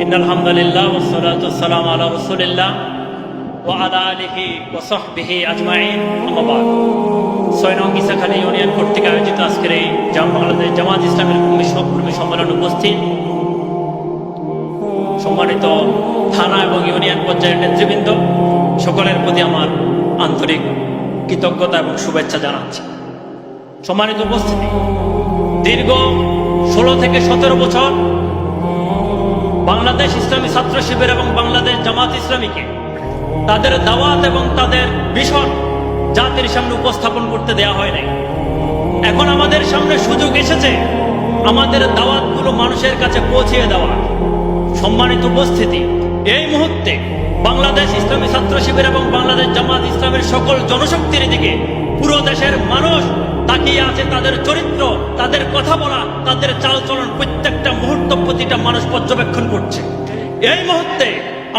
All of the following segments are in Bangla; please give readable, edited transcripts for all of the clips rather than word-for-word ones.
ইন্নাল হামদুলিল্লাহ ওয়াসসালাতু ওয়াসসালামু আলা রাসূলিল্লাহ ওয়া আলা আলিহি ওয়া সাহবিহি আজমাইন, আম্মা বাদ। ৬ নং ইসাখালী ইউনিয়ন কর্তৃক আয়োজিত আজকের এই বাংলাদেশ জামাত ইসলামের কর্মী সম্মেলন উপস্থিত সম্মানিত থানা এবং ইউনিয়ন পর্যায়ের নেতৃবৃন্দ, সকলের প্রতি আমার আন্তরিক কৃতজ্ঞতা এবং শুভেচ্ছা জানাচ্ছি। সম্মানিত উপস্থিতি, দীর্ঘ ১৬ থেকে ১৭ বছর বাংলাদেশ ইসলামী ছাত্র শিবির এবং বাংলাদেশ জামাত ইসলামীকে তাদের দাওয়াত এবং তাদের ভিশন জাতির সামনে উপস্থাপন করতে দেয়া হয় নাই। এখন আমাদের সামনে সুযোগ এসেছে আমাদের দাওয়াতগুলো মানুষের কাছে পৌঁছিয়ে দেওয়া। সম্মানিত উপস্থিতি, এই মুহূর্তে বাংলাদেশ ইসলামী ছাত্র শিবির এবং বাংলাদেশ জামাত ইসলামের সকল জনশক্তির দিকে পুরো দেশের মানুষ তাকিয়ে আছে। তাদের চরিত্র, তাদের কথা বলা, তাদের চালচলন, প্রত্যেকটা মুহূর্ত প্রতিটা মানুষ পর্যবেক্ষণ করছে। এই মুহূর্তে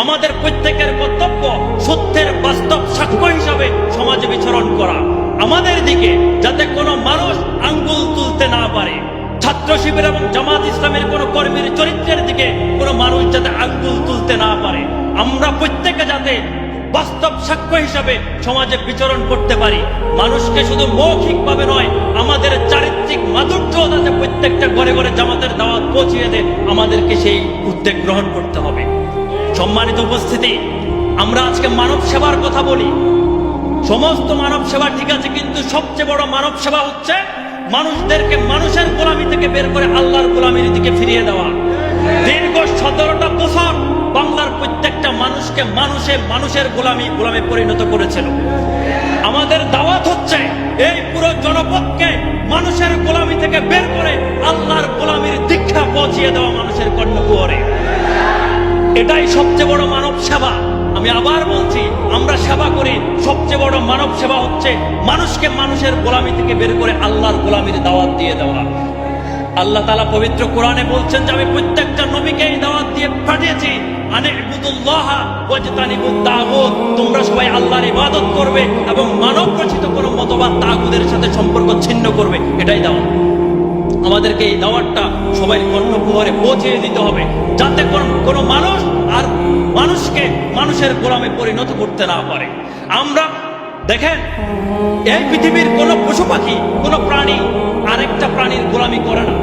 আমাদের প্রত্যেকের কর্তব্য সত্যের বাস্তব সাক্ষ্য হিসাবে সমাজে বিচরণ করা। আমাদের দিকে যাতে কোনো মানুষ আঙ্গুল তুলতে না পারে, ছাত্র শিবির এবং জামাত ইসলামের কোনো কর্মীর চরিত্রের দিকে কোনো মানুষ যাতে আঙ্গুল তুলতে না পারে, আমরা প্রত্যেকে যাতে বাস্তব সাক্ষ্য হিসাবে সমাজে বিচরণ করতে পারি। মানুষকে শুধু মৌখিকভাবে নয়, আমাদের চারিত্রিক মাধুর্য যাতে প্রত্যেকটা ঘরে ঘরে জামাতের দাওয়াত পৌঁছিয়ে দেয়, আমাদেরকে সেই উদ্যোগ গ্রহণ করতে হবে। সম্মানিত উপস্থিতি, আমরা আজকে মানব সেবার কথা বলি। সমস্ত মানব সেবা ঠিক আছে, কিন্তু সবচেয়ে বড় মানব সেবা হচ্ছে মানুষদেরকে মানুষের গোলামি থেকে বের করে আল্লাহর গোলামির দিকে ফিরিয়ে দেওয়া। দীর্ঘ ১৭টা বছর বাংলার প্রত্যেকটা মানুষকে মানুষের গোলামে পরিণত করেছিল। আমাদের দাওয়াত হচ্ছে এই পুরো জনপদকে মানুষের গোলামি থেকে বের করে আল্লাহর গোলামির দীক্ষা পৌঁছিয়ে দেওয়া মানুষের কর্ণকুহরে। এটাই সবচেয়ে বড় মানব সেবা। আমি আবার বলছি, আমরা সেবা করি, সবচেয়ে বড় মানব সেবা হচ্ছে মানুষকে মানুষের গোলামি থেকে বের করে আল্লাহর গোলামির দাওয়াত দিয়ে দেওয়া। আল্লাহ তাআলা পবিত্র কোরআনে বলছেন যে আমি প্রত্যেকটা নবীকে এই দাওয়াত দিয়ে পাঠিয়েছি, আনি'বুদুল্লাহ ওয়াজতানিবুত তাগুত, তোমরা সবাই আল্লাহর ইবাদত করবে এবং মানব রচিত কোনো মতবাদ তাগুতের সাথে সম্পর্ক ছিন্ন করবে। এটাই দাওয়াত। আমাদেরকে এই দাওয়াতটা সবাই কর্ণকুহরে পৌঁছে দিতে হবে, যাতে কোনো মানুষ আর মানুষকে মানুষের গোলামে পরিণত করতে না পারে। আমরা দেখেন, এই পৃথিবীর কোনো পশু পাখি, কোনো প্রাণী আরেকটা প্রাণীর গোলামি করে না।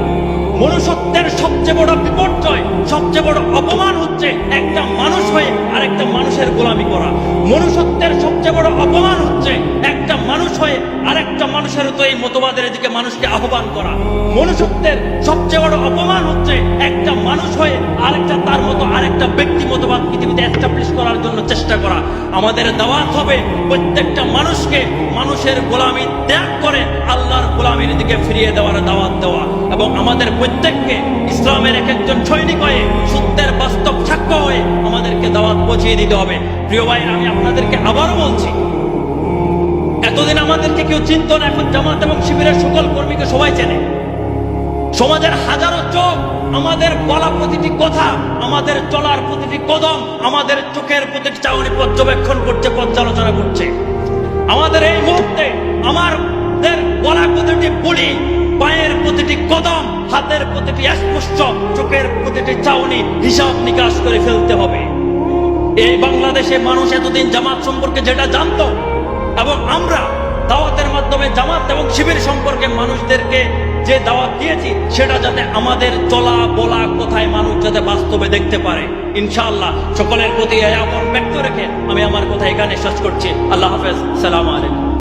মনুষ্যত্বের সবচেয়ে বড় বিপর্যয়, সবচেয়ে বড় অপমান হচ্ছে একটা মানুষ হয়ে আরেকটা মানুষের গোলামি করা। মনুষ্যত্বের সবচেয়ে বড় অপমান হচ্ছে একটা মানুষ হয়ে আরেকটা মানুষের তো এই মতবাদের দিকে মানুষকে আহ্বান করা। মনুষ্যত্বের সবচেয়ে বড় অপমান হচ্ছে একটা মানুষ হয়ে আরেকটা তার মতো আরেকটা ব্যক্তি মতবাদ পৃথিবীতে এস্টাবলিশ করার জন্য চেষ্টা করা। আমাদের দাওয়াত হবে প্রত্যেকটা মানুষকে মানুষের গোলামি ত্যাগ করে আল্লাহর গোলামির দিকে ফিরিয়ে দেওয়ার দাওয়াত দেওয়া, এবং আমাদের প্রত্যেককে ইসলামের এক একজন সৈনিক হয়ে সত্যের বাস্তব সাক্ষ্য হয়ে আমাদেরকে দাওয়াত পৌঁছিয়ে দিতে হবে। প্রিয় ভাই, আমি আপনাদেরকে আবারও বলছি, এতদিন আমাদেরকে কেউ চিনত না, এখন জামাত এবং শিবিরের সকল কর্মীকে সবাই চেনে। সমাজের হাজারো চোখ আমাদের বলা প্রতিটি কথা, আমাদের চলার প্রতিটি কদম, আমাদের চোখের প্রতিটি চাউনি পর্যবেক্ষণ করছে, পর্যালোচনা করছে। আমাদের এই মুহূর্তে আমাদের বলা প্রতিটি বলি, পায়ের প্রতিটি কদম, হাতের প্রতিটি স্পর্শ, চোখের প্রতিটি চাউনি হিসাব নিকাশ করে ফেলতে হবে। এই বাংলাদেশে মানুষ এতদিন জামাত সম্পর্কে যেটা জানতো, এবং আমরা দাওয়াতের মাধ্যমে জামাত এবং শিবির সম্পর্কে মানুষদেরকে যে দাওয়াত দিয়েছি, সেটা যাতে আমাদের চলা বলা কোথায় মানুষ যাতে বাস্তবে দেখতে পারে। ইনশাআল্লাহ সকলের প্রতি আমল ব্যক্ত রেখে আমি আমার কথা এখানে শেষ করছি। আল্লাহ হাফেজ, সালাম আলাইকুম।